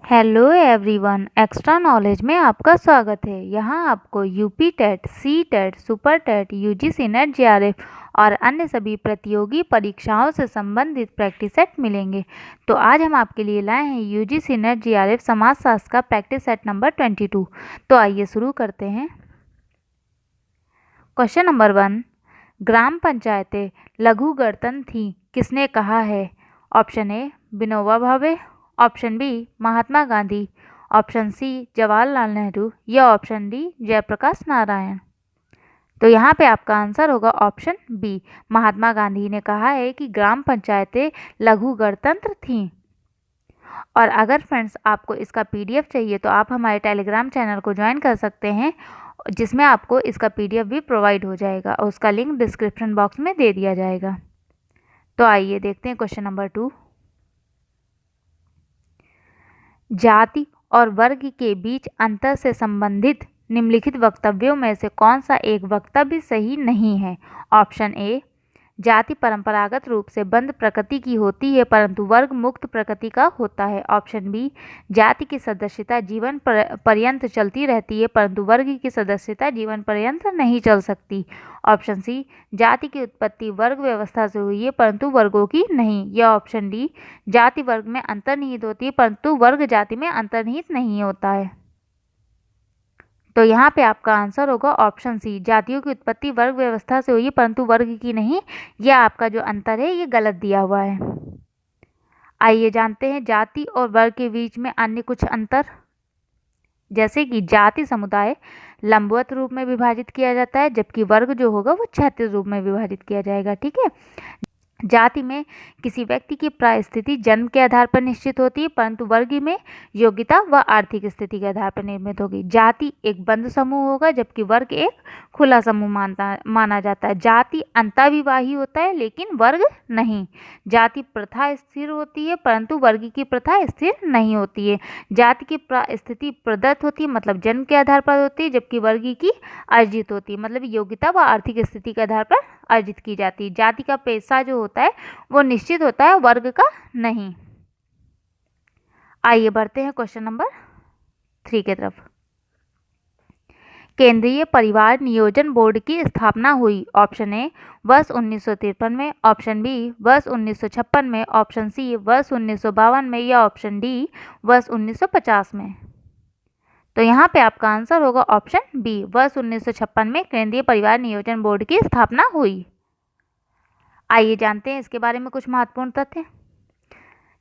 Hello everyone, extra knowledge में आपका स्वागत है। यहाँ आपको UP TET, C TET, super TET, UGC NET, JRF और अन्य सभी प्रतियोगी परीक्षाओं से संबंधित प्रैक्टिस सेट मिलेंगे। तो आज हम आपके लिए लाए हैं यूजीसी नेट जेआरएफ समाजशास्त्र का प्रैक्टिस सेट नंबर 22। तो आइए शुरू करते हैं। क्वेश्चन नंबर 1, ग्राम पंचायतें लघु गणतंत्र थीं, किसने कहा है? ऑप्शन ए Vinoba Bhave, option B Mahatma Gandhi, option C Jawaharlal Nehru या ऑप्शन डी जयप्रकाश नारायण। तो यहाँ पे आपका आंसर होगा ऑप्शन बी, महात्मा गांधी ने कहा है कि ग्राम पंचायतें लघु गणतंत्र थीं। और अगर फ्रेंड्स आपको इसका पीडीएफ चाहिए तो आप हमारे टेलीग्राम चैनल को ज्वाइन कर सकते हैं, जिसमें आपको इसका पीडीएफ भी प्रोवाइड हो जाएगा और उसका लिंक डिस्क्रिप्शन बॉक्स में दे दिया जाएगा। तो आइए देखते हैं क्वेश्चन नंबर 2। जाति और वर्ग के बीच अंतर से संबंधित निम्नलिखित वक्तव्यों में से कौन सा एक वक्तव्य सही नहीं है? ऑप्शन ए, जाति परंपरागत रूप से बंध प्रकृति की होती है परंतु वर्ग मुक्त प्रकृति का होता है। ऑप्शन बी, जाति की सदस्यता जीवन पर्यंत चलती रहती है परंतु वर्ग की सदस्यता जीवन पर्यंत नहीं चल सकती। ऑप्शन सी, जाति की उत्पत्ति वर्ग व्यवस्था से हुई है परंतु वर्गों की नहीं। या ऑप्शन डी, जाति वर्ग में अंतर्निहित होती है परंतु वर्ग जाति में अंतर्निहित नहीं होता है। तो यहाँ पे आपका आंसर होगा ऑप्शन सी, जातियों की उत्पत्ति वर्ग व्यवस्था से हुई है परंतु वर्ग की नहीं। यह आपका जो अंतर है ये गलत दिया हुआ है। आइए जानते हैं जाति और वर्ग के बीच में अन्य कुछ अंतर। जैसे कि जाति समुदाय लंबवत रूप में विभाजित किया जाता है जबकि वर्ग जो होगा वो क्षैतिज रूप में विभाजित किया जाएगा। ठीक है, जाति में किसी व्यक्ति की प्रायस्थिति जन्म के आधार पर निश्चित होती है परंतु वर्ग में योग्यता व आर्थिक स्थिति के आधार पर निर्मित होगी। जाति एक बंद समूह होगा जबकि वर्ग एक खुला समूह माना जाता है। जाति अंतःविवाही होता है लेकिन वर्ग नहीं। जाति प्रथा स्थिर होती है परंतु वर्ग की प्रथा स्थिर नहीं होती है। जाति की स्थिति प्रदत्त होती है मतलब जन्म के आधार पर होती है जबकि वर्ग की अर्जित होती है मतलब योग्यता व आर्थिक स्थिति के आधार पर अर्जित की जाती है। जाति का पेशा जो होता है वो निश्चित होता है, वर्ग का नहीं। आइए बढ़ते हैं क्वेश्चन नंबर 3 की तरफ। केंद्रीय परिवार नियोजन बोर्ड की स्थापना हुई। ऑप्शन ए, वर्ष 1953 में, ऑप्शन बी वर्ष 1956 में, ऑप्शन सी वर्ष 1952 में या ऑप्शन डी वर्ष 1950 में। तो यहाँ पे आपका आंसर होगा ऑप्शन बी, वर्ष 1956 में केंद्रीय परिवार नियोजन बोर्ड की स्थापना हुई। आइए जानते हैं इसके बारे में कुछ महत्वपूर्ण तथ्य।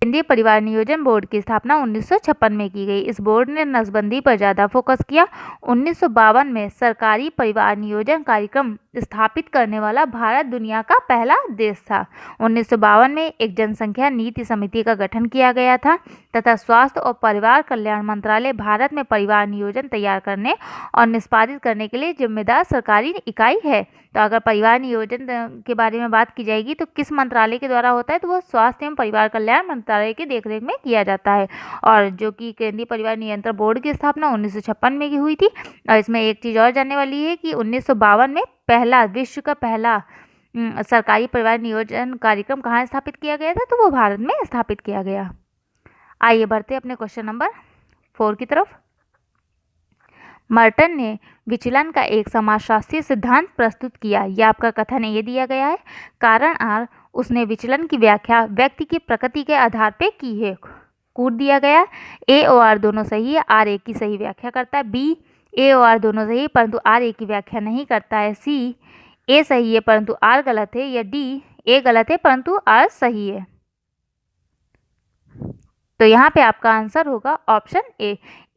केंद्रीय परिवार नियोजन बोर्ड की स्थापना 1956 में की गई। इस बोर्ड ने नसबंदी पर ज़्यादा फोकस किया। 1952 में सरकारी परिवार नियोजन कार्यक्रम स्थापित करने वाला भारत दुनिया का पहला देश था। 1952 में एक जनसंख्या नीति समिति का गठन किया गया था तथा स्वास्थ्य और परिवार कल्याण मंत्रालय भारत में परिवार नियोजन तैयार करने और निष्पादित करने के लिए जिम्मेदार सरकारी इकाई है। तो अगर परिवार नियोजन के बारे में बात की जाएगी तो किस मंत्रालय के द्वारा होता है, तो वो स्वास्थ्य एवं परिवार कल्याण मंत्रालय की देखरेख में किया जाता है। और जो कि केंद्रीय परिवार नियंत्रण बोर्ड की स्थापना 1956 में की हुई थी। और इसमें एक चीज़ और जानने वाली है कि 1952 में पहला विश्व का पहला सरकारी परिवार नियोजन कार्यक्रम कहाँ स्थापित किया गया था, तो वो भारत में स्थापित किया गया। आइए बढ़ते अपने क्वेश्चन नंबर 4 की तरफ। मर्टन ने विचलन का एक समाजशास्त्रीय सिद्धांत प्रस्तुत किया। यह आपका कथन ये दिया गया है। कारण आर, उसने विचलन की व्याख्या व्यक्ति की प्रकृति के आधार पर की है। कूट दिया गया। ए और आर दोनों सही है, आर एक की सही व्याख्या करता है। बी, ए और आर दोनों सही है परंतु आर एक की व्याख्या नहीं करता है। सी, ए सही है परंतु आर गलत है। या डी, ए गलत है परंतु आर सही है। तो यहाँ पे आपका आंसर होगा ऑप्शन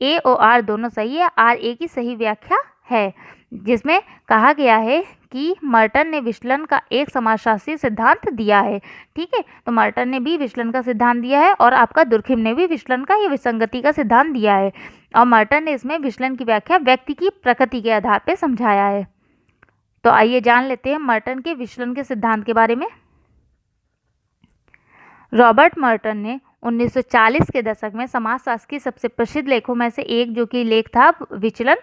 ए और आर दोनों सही है, आर ए की सही व्याख्या है, जिसमें कहा गया है कि मर्टन ने विचलन का एक समाजशास्त्रीय सिद्धांत दिया है। ठीक है, तो मर्टन ने भी विचलन का सिद्धांत दिया है और आपका दुर्खिम ने भी विचलन का या विसंगति का सिद्धांत दिया है। और मर्टन ने इसमें विचलन की व्याख्या व्यक्ति की प्रकृति के आधार पर समझाया है। तो आइए जान लेते हैं मर्टन के विचलन के सिद्धांत के बारे में। रॉबर्ट मर्टन ने 1940 के दशक में समाजशास्त्र के सबसे प्रसिद्ध लेखों में से एक, जो कि लेख था विचलन,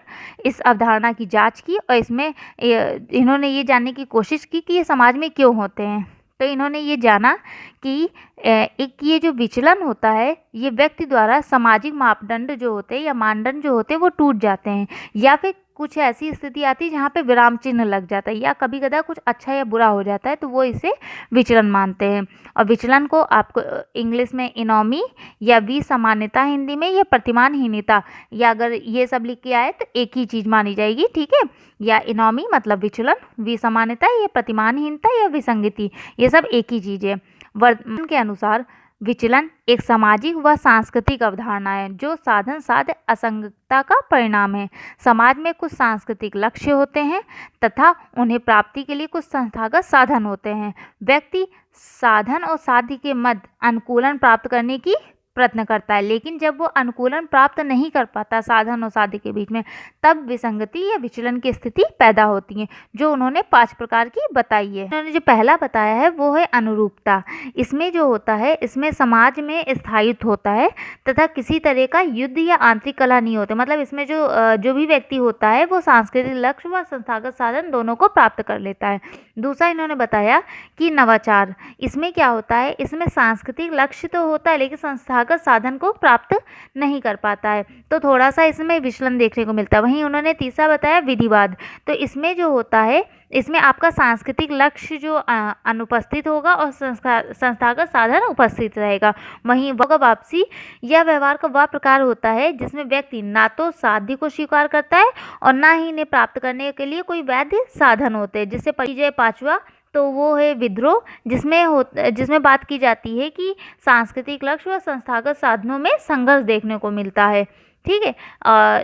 इस अवधारणा की जांच की और इसमें इन्होंने ये जानने की कोशिश की कि ये समाज में क्यों होते हैं। तो इन्होंने ये जाना कि एक ये जो विचलन होता है ये व्यक्ति द्वारा सामाजिक मापदंड जो होते हैं या मानदंड जो होते हैं वो टूट जाते हैं, या फिर कुछ ऐसी स्थिति आती है जहाँ पे विराम चिन्ह लग जाता है, या कभी कदा कुछ अच्छा या बुरा हो जाता है तो वो इसे विचलन मानते हैं। और विचलन को आपको इंग्लिश में इनोमी या विसमानता हिंदी में, या प्रतिमानहीनता, या अगर ये सब लिख के आए तो एक ही चीज़ मानी जाएगी, ठीक है। या इनोमी मतलब विचलन, विसमानता या प्रतिमानहीनता या विसंगति, ये सब एक ही चीज़ है। वर्तमान के अनुसार विचलन एक सामाजिक व सांस्कृतिक अवधारणा है जो साधन साध्य असंगतता का परिणाम है। समाज में कुछ सांस्कृतिक लक्ष्य होते हैं तथा उन्हें प्राप्ति के लिए कुछ संस्थागत साधन होते हैं। व्यक्ति साधन और साध्य के मध्य अनुकूलन प्राप्त करने की प्रयत्न करता है, लेकिन जब वो अनुकूलन प्राप्त नहीं कर पाता साधन और साध्य के बीच में, तब विसंगति या विचलन की स्थिति पैदा होती है, जो उन्होंने 5 प्रकार की बताई है। उन्होंने जो पहला बताया है वो है अनुरूपता। इसमें जो होता है, इसमें समाज में स्थायित्व होता है तथा किसी तरह का युद्ध या आंतरिक कलह नहीं होते। मतलब इसमें जो भी व्यक्ति होता है वो सांस्कृतिक लक्ष्य व संस्थागत साधन दोनों को प्राप्त कर लेता है। दूसरा इन्होंने बताया कि नवाचार। इसमें क्या होता है, इसमें सांस्कृतिक लक्ष्य तो होता है लेकिन संस्थागत साधन को प्राप्त नहीं कर पाता है, तो थोड़ा सा इसमें विचलन देखने को मिलता है। वहीं उन्होंने तीसरा बताया विधिवाद। तो इसमें जो होता है, इसमें आपका सांस्कृतिक लक्ष्य जो अनुपस्थित होगा और संस्थागत साधन उपस्थित रहेगा। वहीं वह वापसी या व्यवहार का वह प्रकार होता है जिसमें व्यक्ति ना तो साध्य को स्वीकार करता है और ना ही इन्हें प्राप्त करने के लिए कोई वैध साधन होते हैं। जिससे परिचय 5वां तो वो है विद्रोह, जिसमें बात की जाती है कि सांस्कृतिक लक्ष्य व संस्थागत साधनों में संघर्ष देखने को मिलता है, ठीक है।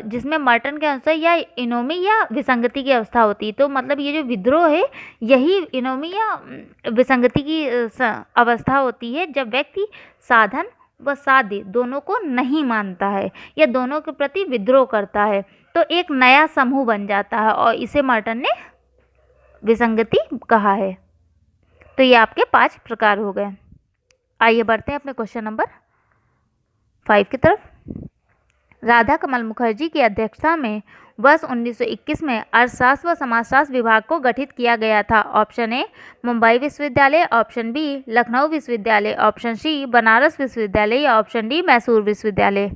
जिसमें मर्टन के अनुसार या इनोमी या विसंगति की अवस्था होती है। तो मतलब ये जो विद्रोह है यही इनोमी या विसंगति की अवस्था होती है जब व्यक्ति साधन व साध्य दोनों को नहीं मानता है या दोनों के प्रति विद्रोह करता है, तो एक नया समूह बन जाता है और इसे मर्टन ने विसंगति कहा है। तो ये आपके 5 प्रकार हो गए। आइए बढ़ते हैं अपने क्वेश्चन नंबर 5 की तरफ। राधा कमल मुखर्जी की अध्यक्षता में वर्ष 1921 में अर्थशास्त्र व समाजशास्त्र विभाग को गठित किया गया था। ऑप्शन ए मुंबई विश्वविद्यालय, ऑप्शन बी लखनऊ विश्वविद्यालय, ऑप्शन सी बनारस विश्वविद्यालय या ऑप्शन डी मैसूर विश्वविद्यालय।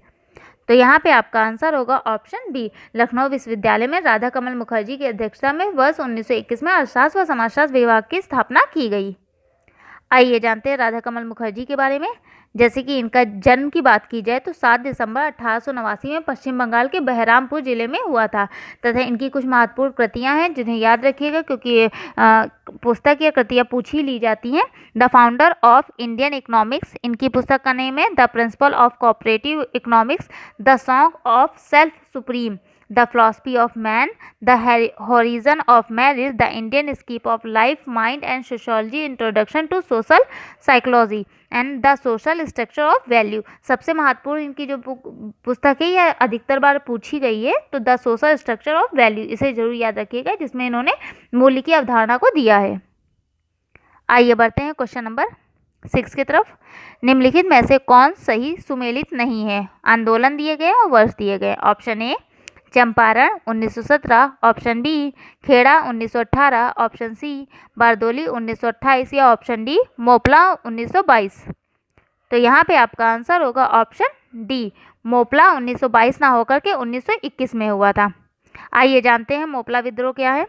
तो यहाँ पे आपका आंसर होगा ऑप्शन बी, लखनऊ विश्वविद्यालय में राधा कमल मुखर्जी की अध्यक्षता में वर्ष 1921 में अर्थशास्त्र व समाजशास्त्र विभाग की स्थापना की गई। आइए जानते हैं राधा कमल मुखर्जी के बारे में। जैसे कि इनका जन्म की बात की जाए तो 7 दिसंबर 1889 में पश्चिम बंगाल के बहरामपुर जिले में हुआ था तथा इनकी कुछ महत्वपूर्ण कृतियां हैं जिन्हें याद रखिएगा क्योंकि पुस्तक या कृतियां पूछी ली जाती हैं। The founder of Indian economics, इनकी पुस्तक का नेम है the principle of cooperative economics, the song of self supreme, the philosophy of man, the horizon of marriage, the Indian scheme of life, mind and sociology, introduction to social psychology and the social structure of value. सबसे महत्वपूर्ण इनकी जो पुस्तक है यह अधिकतर बार पूछी गई है, तो the social structure of value, इसे जरूर याद रखिएगा, जिसमें इन्होंने मूल्य की अवधारणा को दिया है। आइए बढ़ते हैं क्वेश्चन नंबर 6 की तरफ। निम्नलिखित में से कौन सही सुमेलित नहीं है? आंदोलन दिए गए और वर्ष दिए गए। Option A Champaran 1917, option B Kheda 1918, option C Bardoli 1928 या ऑप्शन डी मोपला 1922। तो यहाँ पे आपका आंसर होगा ऑप्शन डी, मोपला 1922 ना होकर के 1921 में हुआ था। आइए जानते हैं मोपला विद्रोह क्या है।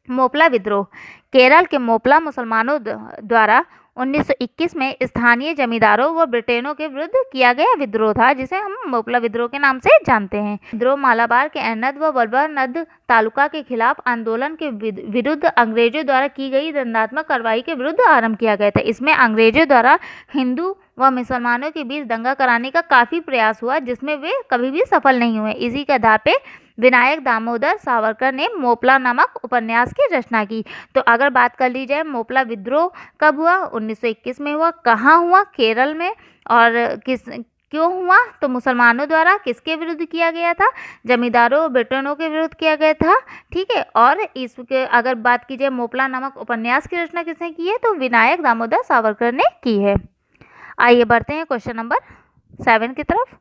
मोपला विद्रोह केरल के मोपला मुसलमानों द्वारा 1921 में स्थानीय जमींदारों व ब्रिटेनों के विरुद्ध किया गया विद्रोह था, जिसे हम मोपला विद्रोह के नाम से जानते हैं। विद्रोह मालाबार के एनद व वल्लभनद तालुका के खिलाफ आंदोलन के विरुद्ध अंग्रेजों द्वारा की गई दंडात्मक कार्रवाई के विरुद्ध आरंभ किया गया था। इसमें अंग्रेजों द्वारा हिंदू व मुसलमानों के बीच दंगा कराने का काफ़ी प्रयास हुआ, जिसमें वे कभी भी सफल नहीं हुए। इसी के आधार पर विनायक दामोदर सावरकर ने मोपला नामक उपन्यास की रचना की। तो अगर बात कर ली जाए मोपला विद्रोह कब हुआ, 1921 में हुआ। कहाँ हुआ? केरल में। और क्यों हुआ? तो मुसलमानों द्वारा किसके विरुद्ध किया गया था? जमींदारों ब्रिटेनों के विरुद्ध किया गया था, ठीक है। और इसके अगर बात की जाए मोपला नामक उपन्यास की रचना किसने की है, तो विनायक दामोदर सावरकर ने की है। आइए बढ़ते हैं क्वेश्चन नंबर 7 की तरफ।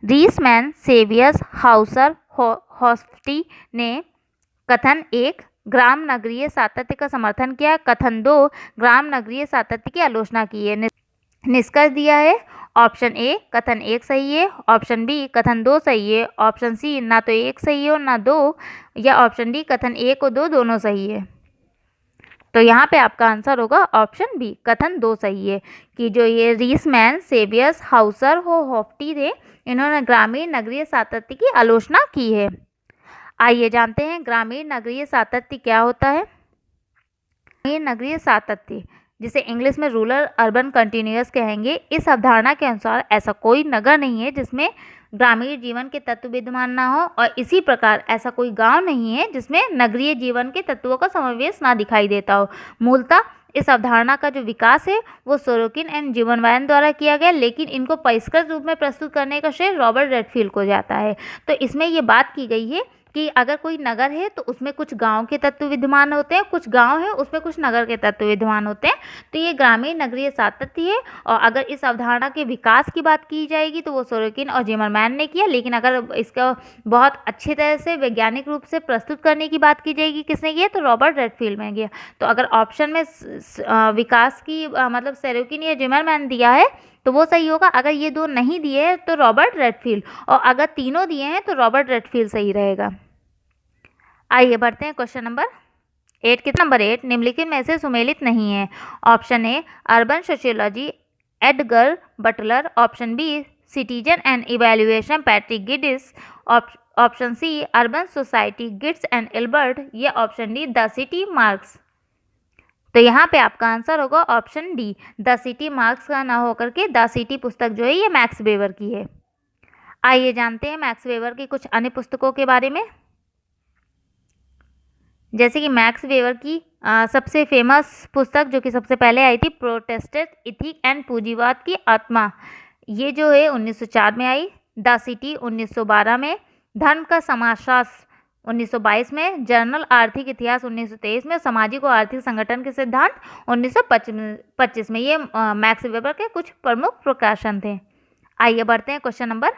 रीसमैन, सेवियस, हाउसर, हॉस्टी ने कथन 1 ग्राम नगरीय सातत्य का समर्थन किया, कथन 2 ग्राम नगरीय सातत्य की आलोचना की है। निष्कर्ष दिया है। ऑप्शन ए कथन 1 सही है, ऑप्शन बी कथन 2 सही है, ऑप्शन सी ना तो 1 सही है और ना 2, या ऑप्शन डी कथन 1 और 2 दोनों सही है। तो यहाँ पे आपका आंसर होगा ऑप्शन बी कथन 2 सही है कि जो ये रीसमैन, सेवियर्स, हाउसर और होफ्टी थे, इन्होंने ग्रामीण नगरीय सातत्य की आलोचना की है। आइए जानते हैं ग्रामीण नगरीय सातत्य क्या होता है। ग्रामीण नगरीय सातत्य, जिसे इंग्लिश में रूरल अर्बन कंटिन्यूअस कहेंगे, इस अवधारणा के अनुसार ऐसा कोई नगर नहीं है जिसमें ग्रामीण जीवन के तत्व विद्यमान ना हो, और इसी प्रकार ऐसा कोई गांव नहीं है जिसमें नगरीय जीवन के तत्वों का समावेश ना दिखाई देता हो। मूलतः इस अवधारणा का जो विकास है वो सोरोकिन एंड जीवनवायन द्वारा किया गया, लेकिन इनको परिष्कृत रूप में प्रस्तुत करने का श्रेय रॉबर्ट रेडफील्ड को जाता है। तो इसमें ये बात की गई है कि अगर कोई नगर है तो उसमें कुछ गांव के तत्व विद्यमान होते हैं, कुछ गांव है उसमें कुछ नगर के तत्व विद्यमान होते हैं। तो ये ग्रामीण नगरीय सातत्य है। और अगर इस अवधारणा के विकास की बात की जाएगी तो वो सोरोकिन और जिमरमैन ने किया, लेकिन अगर इसका बहुत अच्छी तरह से वैज्ञानिक रूप से प्रस्तुत करने की बात की जाएगी किसने किया, तो रॉबर्ट रेडफील्ड ने किया। तो अगर ऑप्शन में विकास की मतलब सोरोकिन या जिमरमैन दिया है तो वो सही होगा। अगर ये दो नहीं दिए हैं तो रॉबर्ट रेडफील्ड, और अगर तीनों दिए हैं तो रॉबर्ट रेडफील्ड सही रहेगा। आइए बढ़ते हैं क्वेश्चन नंबर 8 की। नंबर 8 निम्नलिखित में से सुमेलित नहीं है। Option A urban sociology Edgar Butler, option B citizen and evaluation Patrick Geddes, option C urban society गिट्स एंड एल्बर्ट, या option D the city Marx. तो यहाँ पे आपका आंसर होगा option D the city Marx का ना होकर के द सिटी पुस्तक जो है ये मैक्स वेबर की है। आइए जानते हैं मैक्स वेबर की कुछ अन्य पुस्तकों के बारे में। जैसे कि मैक्स वेबर की सबसे फेमस पुस्तक जो कि सबसे पहले आई थी, प्रोटेस्टेंट इथिक एंड पूंजीवाद की आत्मा, ये जो है 1904 में आई। द सिटी 1912 में, धर्म का समाजशास्त्र 1922 में, जर्नल आर्थिक इतिहास 1923 में, सामाजिक और आर्थिक संगठन के सिद्धांत 1925 में। ये मैक्स वेबर के कुछ प्रमुख प्रकाशन थे। आइए बढ़ते हैं क्वेश्चन नंबर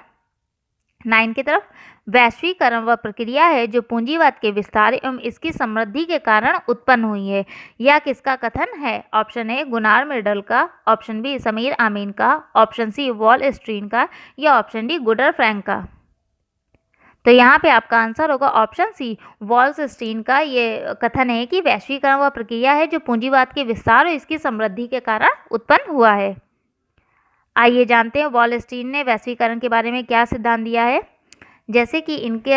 9 की तरफ। वैश्वीकरण वह प्रक्रिया है जो पूंजीवाद के विस्तार एवं इसकी समृद्धि के कारण उत्पन्न हुई है। यह किसका कथन है? ऑप्शन ए गुनार मिर्डल का, ऑप्शन बी समीर आमीन का, ऑप्शन सी वॉल स्ट्रीन का, या ऑप्शन डी गुडर फ्रैंक का। तो यहाँ पे आपका आंसर होगा ऑप्शन सी वॉल्स स्टीन का। ये कथन है कि वैश्वीकरण वह प्रक्रिया है जो पूंजीवाद के विस्तार और इसकी समृद्धि के कारण उत्पन्न हुआ है। आइए जानते हैं वॉल स्टीन ने वैश्वीकरण के बारे में क्या सिद्धांत दिया है। जैसे कि इनके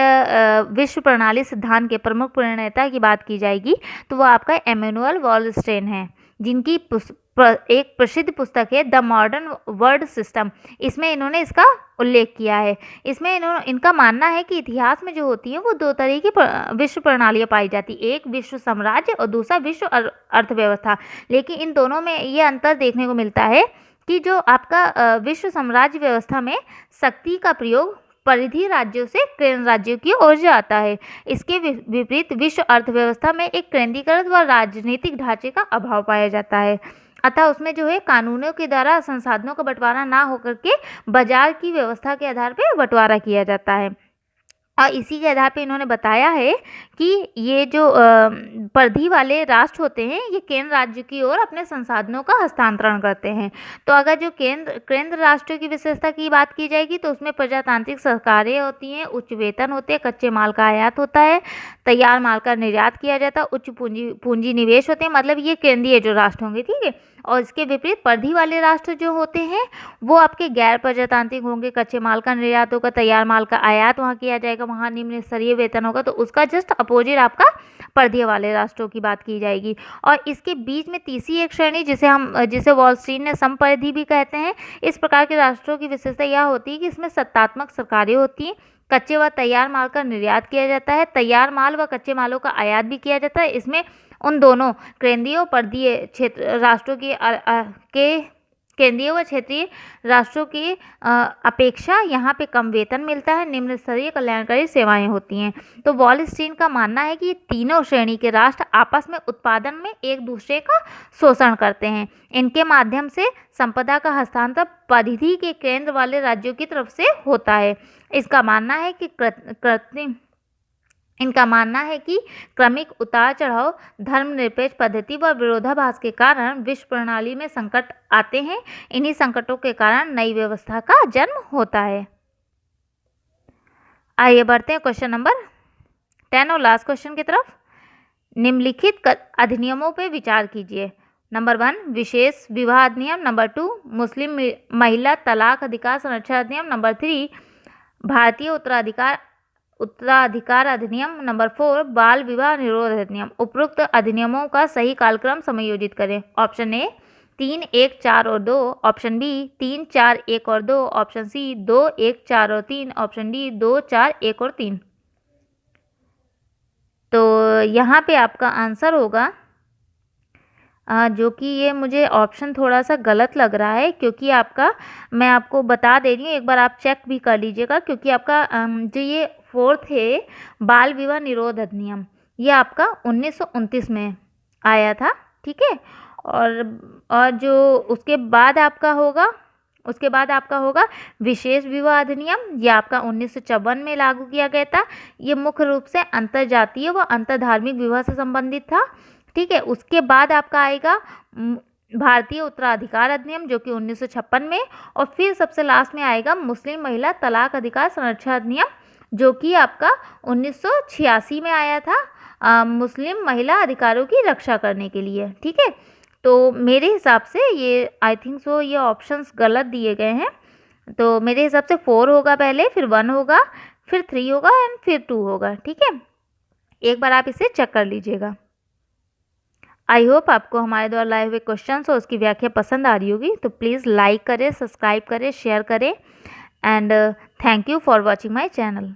विश्व प्रणाली सिद्धांत के प्रमुख प्रणेता की बात की जाएगी तो वो आपका एमेनुअल वॉलस्टेन है, जिनकी एक प्रसिद्ध पुस्तक है द मॉडर्न वर्ल्ड सिस्टम। इसमें इन्होंने इसका उल्लेख किया है। इसमें इनका मानना है कि इतिहास में जो होती है वो दो तरह की विश्व प्रणालियाँ पाई जाती, एक विश्व साम्राज्य और दूसरा विश्व अर्थव्यवस्था। लेकिन इन दोनों में ये अंतर देखने को मिलता है कि जो आपका विश्व साम्राज्य व्यवस्था में शक्ति का प्रयोग परिधि राज्यों से केंद्र राज्यों की ओर जाता है। इसके विपरीत विश्व अर्थव्यवस्था में एक केंद्रीकृत व राजनीतिक ढांचे का अभाव पाया जाता है। अतः उसमें जो है कानूनों के द्वारा संसाधनों का बंटवारा ना होकर के बाजार की व्यवस्था के आधार पर बंटवारा किया जाता है। और इसी के आधार पे इन्होंने बताया है कि ये जो परिधि वाले राष्ट्र होते हैं ये केंद्र राज्य की ओर अपने संसाधनों का हस्तांतरण करते हैं। तो अगर जो केंद्र राष्ट्रों की विशेषता की बात की जाएगी तो उसमें प्रजातांत्रिक सरकारें होती हैं, उच्च वेतन होते हैं, कच्चे माल का आयात होता है, तैयार माल का निर्यात किया जाता है, उच्च पूंजी निवेश होते हैं। मतलब ये केंद्रीय जो राष्ट्र होंगे, ठीक है। और इसके विपरीत परिधि वाले राष्ट्र जो होते हैं वो आपके गैर प्रजातांत्रिक होंगे, कच्चे माल का निर्यात होगा, तैयार माल का आयात वहाँ किया जाएगा, वहाँ निम्न स्तरीय वेतन होगा। तो उसका जस्ट अपोजिट आपका परिधि वाले राष्ट्रों की बात की जाएगी। और इसके बीच में तीसरी एक श्रेणी जिसे वॉल स्ट्रीट ने समपरिधि भी कहते हैं। इस प्रकार के राष्ट्रों की विशेषता यह होती है कि इसमें सत्तात्मक सरकारें होती हैं, कच्चे व तैयार माल का निर्यात किया जाता है, तैयार माल व कच्चे मालों का आयात भी किया जाता है। इसमें उन दोनों केंद्रीय और परिधीय क्षेत्र राष्ट्रों के केंद्रीय व क्षेत्रीय राष्ट्रों की अपेक्षा यहाँ पे कम वेतन मिलता है, निम्न स्तरीय कल्याणकारी सेवाएं होती हैं। तो वॉल स्ट्रीन का मानना है कि ये तीनों श्रेणी के राष्ट्र आपस में उत्पादन में एक दूसरे का शोषण करते हैं। इनके माध्यम से संपदा का हस्तांतरण परिधि के केंद्र वाले राज्यों की तरफ से होता है। इसका मानना है कि कृत्रिम इनका मानना है कि क्रमिक उतार चढ़ाव, धर्मनिरपेक्ष पद्धति व विरोधाभास के कारण विश्व प्रणाली में संकट आते हैं। इन्हीं संकटों के कारण नई व्यवस्था का जन्म होता है। आइए बढ़ते हैं क्वेश्चन नंबर 10 और लास्ट क्वेश्चन की तरफ। निम्नलिखित अधिनियमों पर विचार कीजिए। नंबर 1 विशेष विवाह अधिनियम, नंबर 2 मुस्लिम महिला तलाक अधिकार संरक्षण अधिनियम, नंबर 3 भारतीय उत्तराधिकार अधिनियम, नंबर 4 बाल विवाह निरोध अधिनियम। उपरोक्त अधिनियमों का सही कालक्रम समायोजित करें। ऑप्शन ए 3, 1, 4 और 2, ऑप्शन बी 3, 4, 1 और 2, ऑप्शन सी 2, 1, 4 और 3, ऑप्शन डी 2, 4, 1 और 3। तो यहाँ पे आपका आंसर होगा जो कि ये मुझे ऑप्शन थोड़ा सा गलत लग रहा है, क्योंकि आपका, मैं आपको बता दे रही हूँ, एक बार आप चेक भी कर लीजिएगा, क्योंकि आपका जो ये 4th है बाल विवाह निरोध अधिनियम, ये आपका 1929 में आया था। ठीक है, और जो उसके बाद आपका होगा विशेष विवाह अधिनियम, ये आपका 1954 में लागू किया गया था। ये मुख्य रूप से अंतरजातीय व अंतरधार्मिक विवाह से संबंधित था। ठीक है, उसके बाद आपका आएगा भारतीय उत्तराधिकार अधिनियम जो कि 1956 में, और फिर सबसे लास्ट में आएगा मुस्लिम महिला तलाक अधिकार संरक्षण अधिनियम जो कि आपका 1986 में आया था, मुस्लिम महिला अधिकारों की रक्षा करने के लिए। ठीक है, तो मेरे हिसाब से ये आई थिंक सो ये ऑप्शंस गलत दिए गए हैं। तो मेरे हिसाब से 4 होगा पहले, फिर 1 होगा, फिर 3 होगा एंड फिर 2 होगा। ठीक है, एक बार आप इसे चेक कर लीजिएगा। आई होप आपको हमारे द्वारा लाए हुए क्वेश्चंस और उसकी व्याख्या पसंद आ रही होगी। तो प्लीज़ लाइक करें, सब्सक्राइब करें, शेयर करें and thank you for watching my channel.